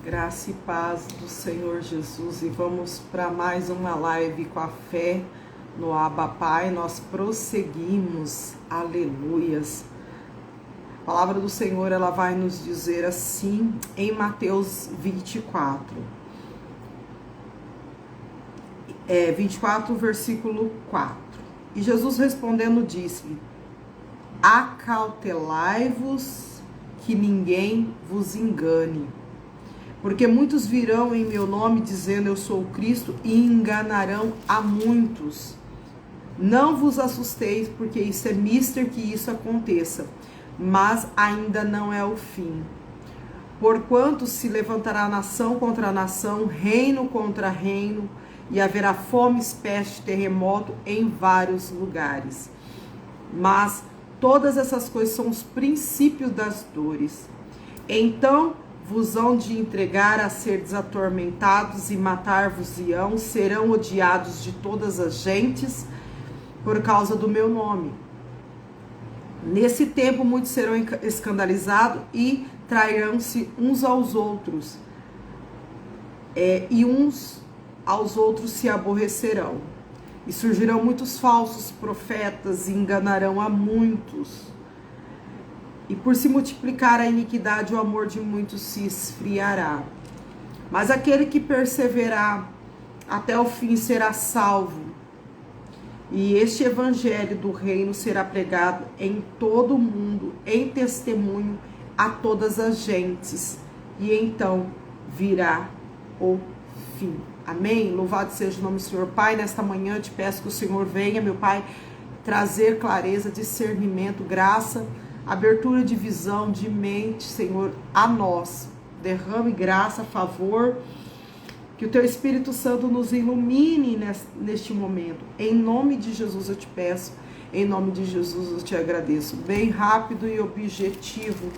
Graça e paz do Senhor Jesus, e vamos para mais uma live com a fé no Abba Pai. Nós prosseguimos, aleluias. A palavra do Senhor, ela vai nos dizer assim em Mateus 24. 24, versículo 4. E Jesus respondendo disse: acautelai-vos que ninguém vos engane. Porque muitos virão em meu nome dizendo eu sou o Cristo e enganarão a muitos. Não vos assusteis, porque isso é mister que isso aconteça, mas ainda não é o fim. Porquanto se levantará nação contra nação, reino contra reino, e haverá fome, peste, terremoto em vários lugares. Mas todas essas coisas são os princípios das dores. Então vos hão de entregar a ser desatormentados e matar-vos-ião, serão odiados de todas as gentes por causa do meu nome. Nesse tempo muitos serão escandalizados e trairão-se uns aos outros, e uns aos outros se aborrecerão. E surgirão muitos falsos profetas e enganarão a muitos. E por se multiplicar a iniquidade, o amor de muitos se esfriará. Mas aquele que perseverar até o fim será salvo. E este evangelho do reino será pregado em todo o mundo, em testemunho a todas as gentes. E então virá o fim. Amém? Louvado seja o nome do Senhor. Pai, nesta manhã eu te peço que o Senhor venha, meu Pai, trazer clareza, discernimento, graça, abertura de visão, de mente, Senhor, a nós. Derrame graça, favor, que o Teu Espírito Santo nos ilumine neste momento. Em nome de Jesus eu te peço, em nome de Jesus eu te agradeço. Bem rápido e objetivo,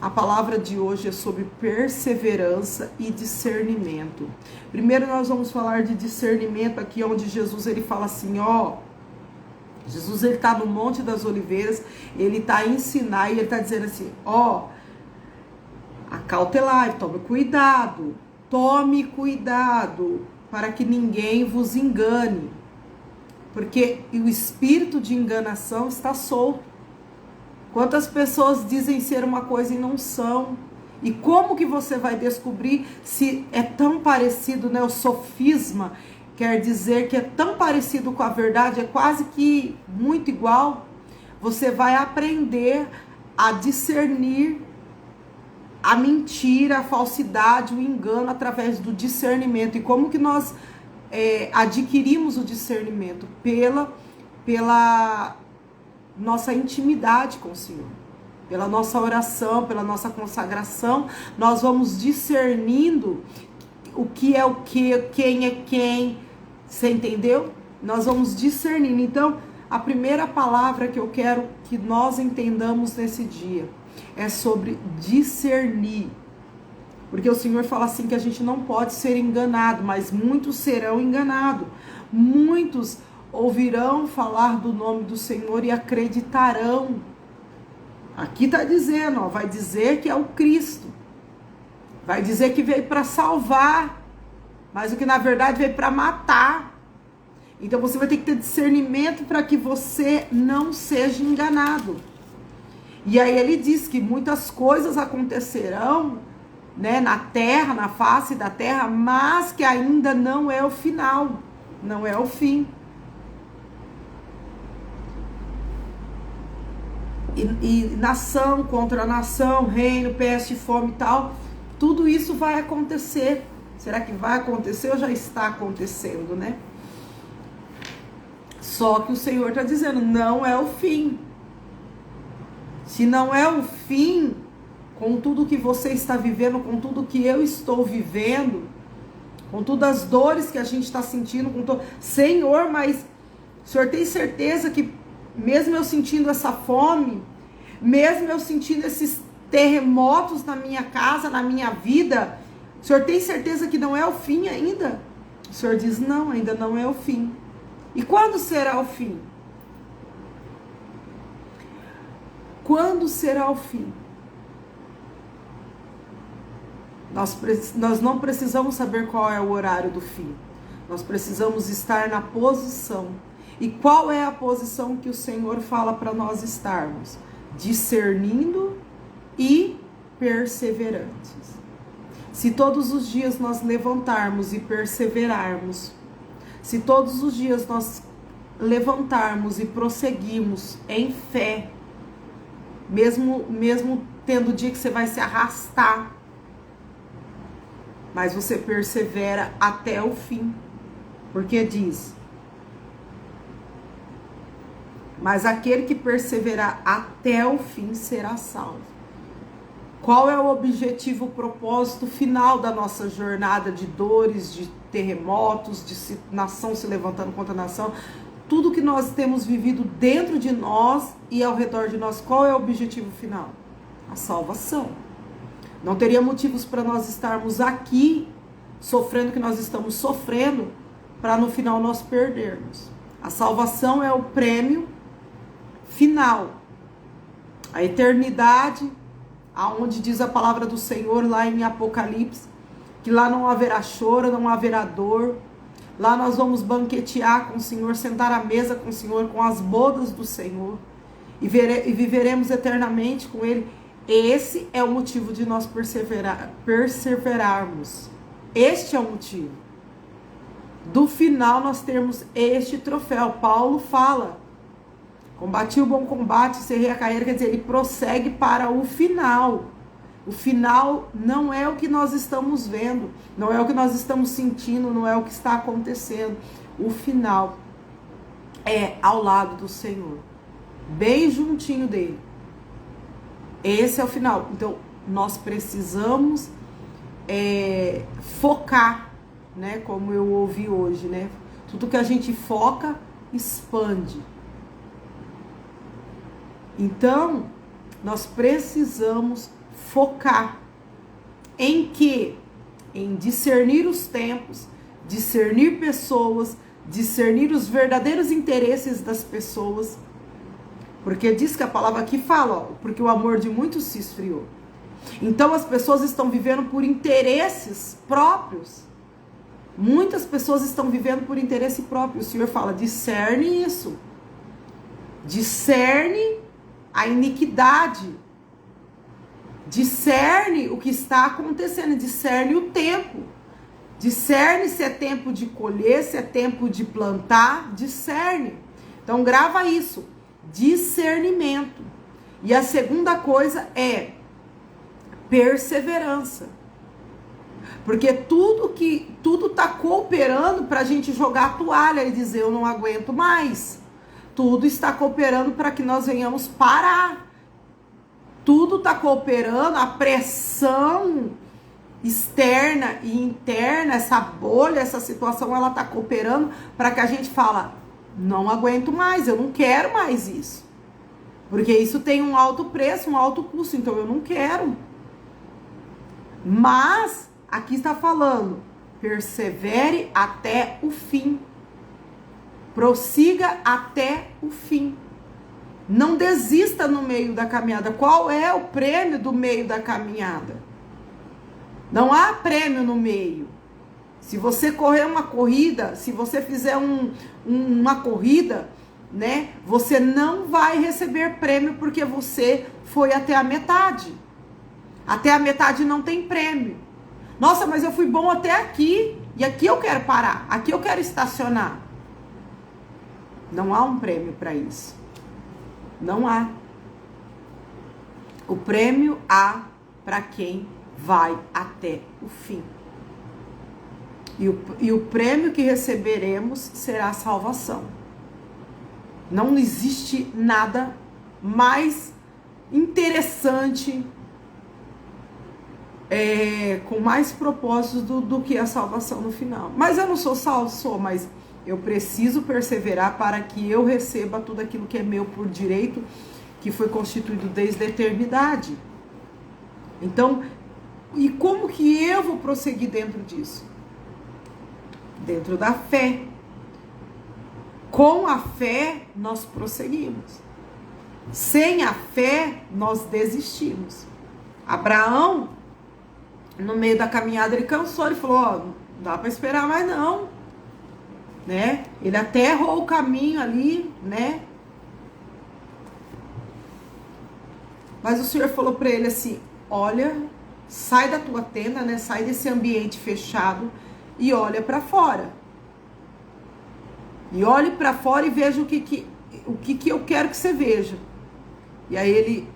a palavra de hoje é sobre perseverança e discernimento. Primeiro nós vamos falar de discernimento aqui, onde Jesus ele fala assim, Jesus ele está no Monte das Oliveiras, ele está a ensinar e ele está dizendo assim, acautelai, tome cuidado para que ninguém vos engane, porque o espírito de enganação está solto. Quantas pessoas dizem ser uma coisa e não são? E como que você vai descobrir se é tão parecido, né? O sofisma quer dizer que é tão parecido com a verdade, é quase que muito igual. Você vai aprender a discernir a mentira, a falsidade, o engano através do discernimento. E como que nós adquirimos o discernimento? Pela nossa intimidade com o Senhor. Pela nossa oração, pela nossa consagração, nós vamos discernindo o que é o que, quem é quem. Você entendeu? Nós vamos discernindo. Então, a primeira palavra que eu quero que nós entendamos nesse dia é sobre discernir. Porque o Senhor fala assim que a gente não pode ser enganado, mas muitos serão enganados. Muitos ouvirão falar do nome do Senhor e acreditarão. Aqui está dizendo, vai dizer que é o Cristo. Vai dizer que veio para salvar, mas o que na verdade veio para matar. Então você vai ter que ter discernimento para que você não seja enganado. E aí ele diz que muitas coisas acontecerão, né, na terra, na face da terra, mas que ainda não é o final, não é o fim. E nação contra nação, reino, peste, fome e tal, tudo isso vai acontecer. Será que vai acontecer ou já está acontecendo, né? Só que o Senhor está dizendo, não é o fim. Se não é o fim, com tudo que você está vivendo, com tudo que eu estou vivendo, com todas as dores que a gente está sentindo, Senhor, mas o Senhor tem certeza que mesmo eu sentindo essa fome, mesmo eu sentindo esses terremotos na minha casa, na minha vida, o Senhor tem certeza que não é o fim ainda? O Senhor diz, não, ainda não é o fim. E quando será o fim? Quando será o fim? Nós não precisamos saber qual é o horário do fim. Nós precisamos estar na posição. E qual é a posição que o Senhor fala para nós estarmos? Discernindo e perseverantes. Se todos os dias nós levantarmos e perseverarmos, se todos os dias nós levantarmos e prosseguirmos em fé, mesmo tendo dia que você vai se arrastar, mas você persevera até o fim, porque diz: mas aquele que perseverar até o fim será salvo. Qual é o objetivo, o propósito final da nossa jornada de dores, de terremotos, de nação se levantando contra nação? Tudo que nós temos vivido dentro de nós e ao redor de nós, qual é o objetivo final? A salvação. Não teria motivos para nós estarmos aqui sofrendo o que nós estamos sofrendo para no final nós perdermos. A salvação é o prêmio final. A eternidade, aonde diz a palavra do Senhor lá em Apocalipse, que lá não haverá choro, não haverá dor. Lá nós vamos banquetear com o Senhor, sentar à mesa com o Senhor, com as bodas do Senhor, e viveremos eternamente com Ele. Esse é o motivo de nós perseverarmos. Este é o motivo. Do final nós termos este troféu. Paulo fala: combati o bom combate, cerrei a carreira, quer dizer, ele prossegue para o final. O final não é o que nós estamos vendo, não é o que nós estamos sentindo, não é o que está acontecendo. O final é ao lado do Senhor, bem juntinho dele. Esse é o final. Então, nós precisamos focar, né? Como eu ouvi hoje, né? Tudo que a gente foca, expande. Então, nós precisamos focar em quê? Em discernir os tempos, discernir pessoas, discernir os verdadeiros interesses das pessoas. Porque diz que a palavra aqui fala, ó, porque o amor de muitos se esfriou. Então as pessoas estão vivendo por interesses próprios. Muitas pessoas estão vivendo por interesse próprio. O Senhor fala: discerne isso. Discerne a iniquidade. Discerne o que está acontecendo. Discerne o tempo. Discerne se é tempo de colher, se é tempo de plantar. Discerne. Então grava isso. Discernimento. E a segunda coisa é perseverança. Porque tudo está cooperando para a gente jogar a toalha e dizer: eu não aguento mais. Tudo está cooperando para que nós venhamos parar. Tudo está cooperando, a pressão externa e interna, essa bolha, essa situação, ela está cooperando para que a gente fala: não aguento mais, eu não quero mais isso. Porque isso tem um alto preço, um alto custo, então eu não quero. Mas aqui está falando: persevere até o fim. Prossiga até o fim. Não desista no meio da caminhada. Qual é o prêmio do meio da caminhada? Não há prêmio no meio. Se você correr uma corrida, se você fizer uma corrida, né, você não vai receber prêmio porque você foi até a metade. Até a metade não tem prêmio. Nossa, mas eu fui bom até aqui, e aqui eu quero parar, aqui eu quero estacionar. Não há um prêmio para isso. Não há. O prêmio há para quem vai até o fim. E o prêmio que receberemos será a salvação. Não existe nada mais interessante, com mais propósitos do que a salvação no final. Mas eu não sou salvo, sou, mas eu preciso perseverar para que eu receba tudo aquilo que é meu por direito, que foi constituído desde a eternidade. Então, e como que eu vou prosseguir dentro disso? Dentro da fé. Com a fé, nós prosseguimos. Sem a fé, nós desistimos. Abraão, no meio da caminhada ele cansou, ele falou, ó, não dá para esperar mais não, né? Ele até errou o caminho ali, né? Mas o Senhor falou para ele assim, olha, sai da tua tenda, né? Sai desse ambiente fechado e olha para fora. E olhe para fora e veja o que eu quero que você veja. E aí ele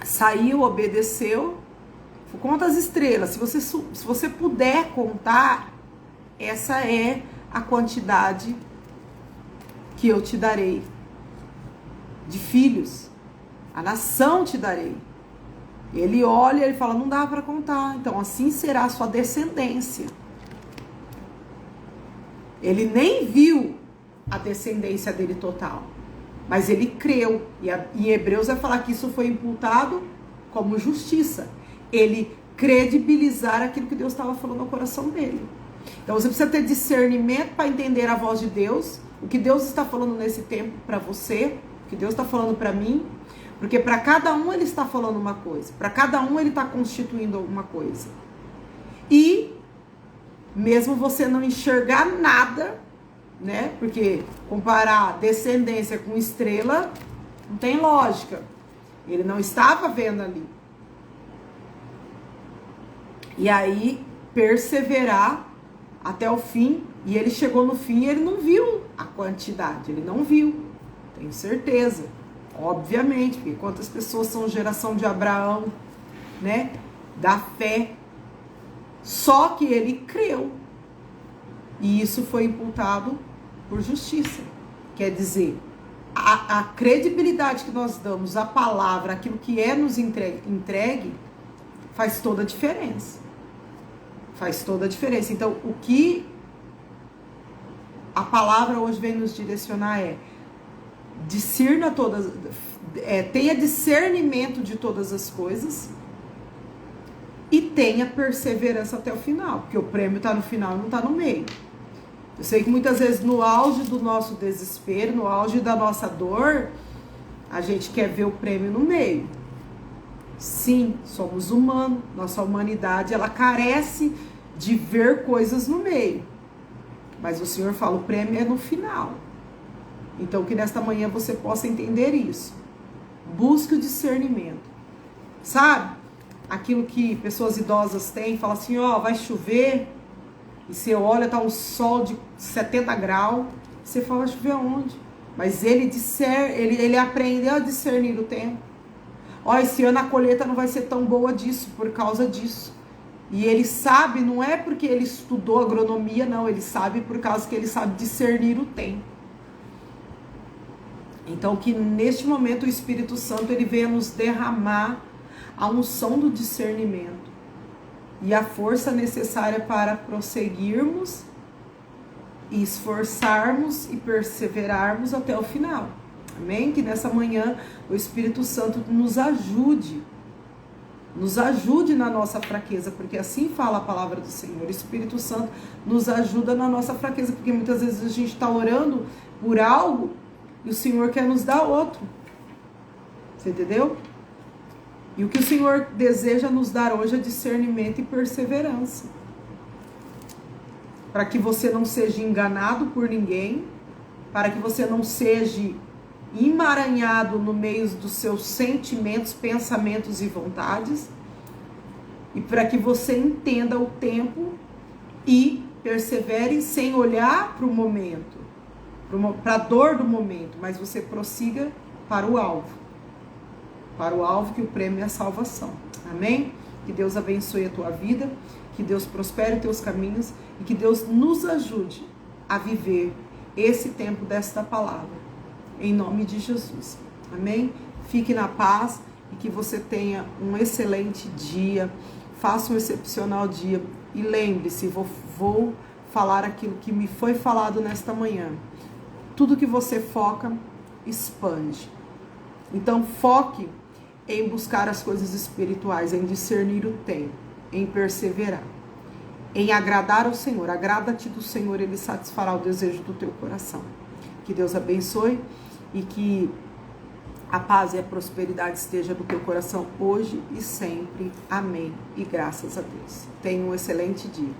saiu, obedeceu. Conta as estrelas. Se você puder contar, essa é a quantidade que eu te darei de filhos. A nação te darei. Ele olha e ele fala, não dá para contar. Então assim será a sua descendência. Ele nem viu a descendência dele total, mas ele creu. E em Hebreus vai falar que isso foi imputado como justiça. Ele credibilizar aquilo que Deus estava falando no coração dele. Então você precisa ter discernimento para entender a voz de Deus, o que Deus está falando nesse tempo para você, o que Deus está falando para mim, porque para cada um ele está falando uma coisa, para cada um ele está constituindo alguma coisa. E mesmo você não enxergar nada, né? Porque comparar descendência com estrela não tem lógica. Ele não estava vendo ali. E aí perseverar até o fim, e ele chegou no fim e ele não viu a quantidade, ele não viu. Tenho certeza. Obviamente, porque quantas pessoas são geração de Abraão, né? Da fé. Só que ele creu. E isso foi imputado por justiça. Quer dizer, a credibilidade que nós damos à palavra, aquilo que é nos entregue, faz toda a diferença. Faz toda a diferença. Então, o que a palavra hoje vem nos direcionar é discirna todas, tenha discernimento de todas as coisas e tenha perseverança até o final, porque o prêmio está no final e não está no meio. Eu sei que muitas vezes no auge do nosso desespero, no auge da nossa dor, a gente quer ver o prêmio no meio. Sim, somos humanos, nossa humanidade ela carece de ver coisas no meio. Mas o Senhor fala, o prêmio é no final. Então que nesta manhã você possa entender isso. Busque o discernimento. Sabe? Aquilo que pessoas idosas têm, fala assim, ó, vai chover, e você olha, tá um sol de 70 graus, você fala, vai chover aonde? Mas ele aprendeu a discernir o tempo. Ó, esse ano a colheita não vai ser tão boa disso, por causa disso. E ele sabe, não é porque ele estudou agronomia, não, ele sabe por causa que ele sabe discernir o tempo. Então que neste momento o Espírito Santo ele venha nos derramar a unção do discernimento e a força necessária para prosseguirmos e esforçarmos e perseverarmos até o final. Amém? Que nessa manhã o Espírito Santo nos ajude na nossa fraqueza, porque assim fala a palavra do Senhor. O Espírito Santo nos ajuda na nossa fraqueza, porque muitas vezes a gente está orando por algo e o Senhor quer nos dar outro. Você entendeu? E o que o Senhor deseja nos dar hoje é discernimento e perseverança. Para que você não seja enganado por ninguém, para que você não seja emaranhado no meio dos seus sentimentos, pensamentos e vontades, e para que você entenda o tempo e persevere sem olhar para o momento, para a dor do momento, mas você prossiga para o alvo que o prêmio é a salvação. Amém? Que Deus abençoe a tua vida, que Deus prospere os teus caminhos e que Deus nos ajude a viver esse tempo desta palavra. Em nome de Jesus. Amém? Fique na paz e que você tenha um excelente dia. Faça um excepcional dia. E lembre-se, vou falar aquilo que me foi falado nesta manhã. Tudo que você foca, expande. Então foque em buscar as coisas espirituais, em discernir o tempo, em perseverar, em agradar ao Senhor. Agrada-te do Senhor, Ele satisfará o desejo do teu coração. Que Deus abençoe e que A paz e a prosperidade esteja no teu coração hoje e sempre. Amém. E graças a Deus. Tenha um excelente dia.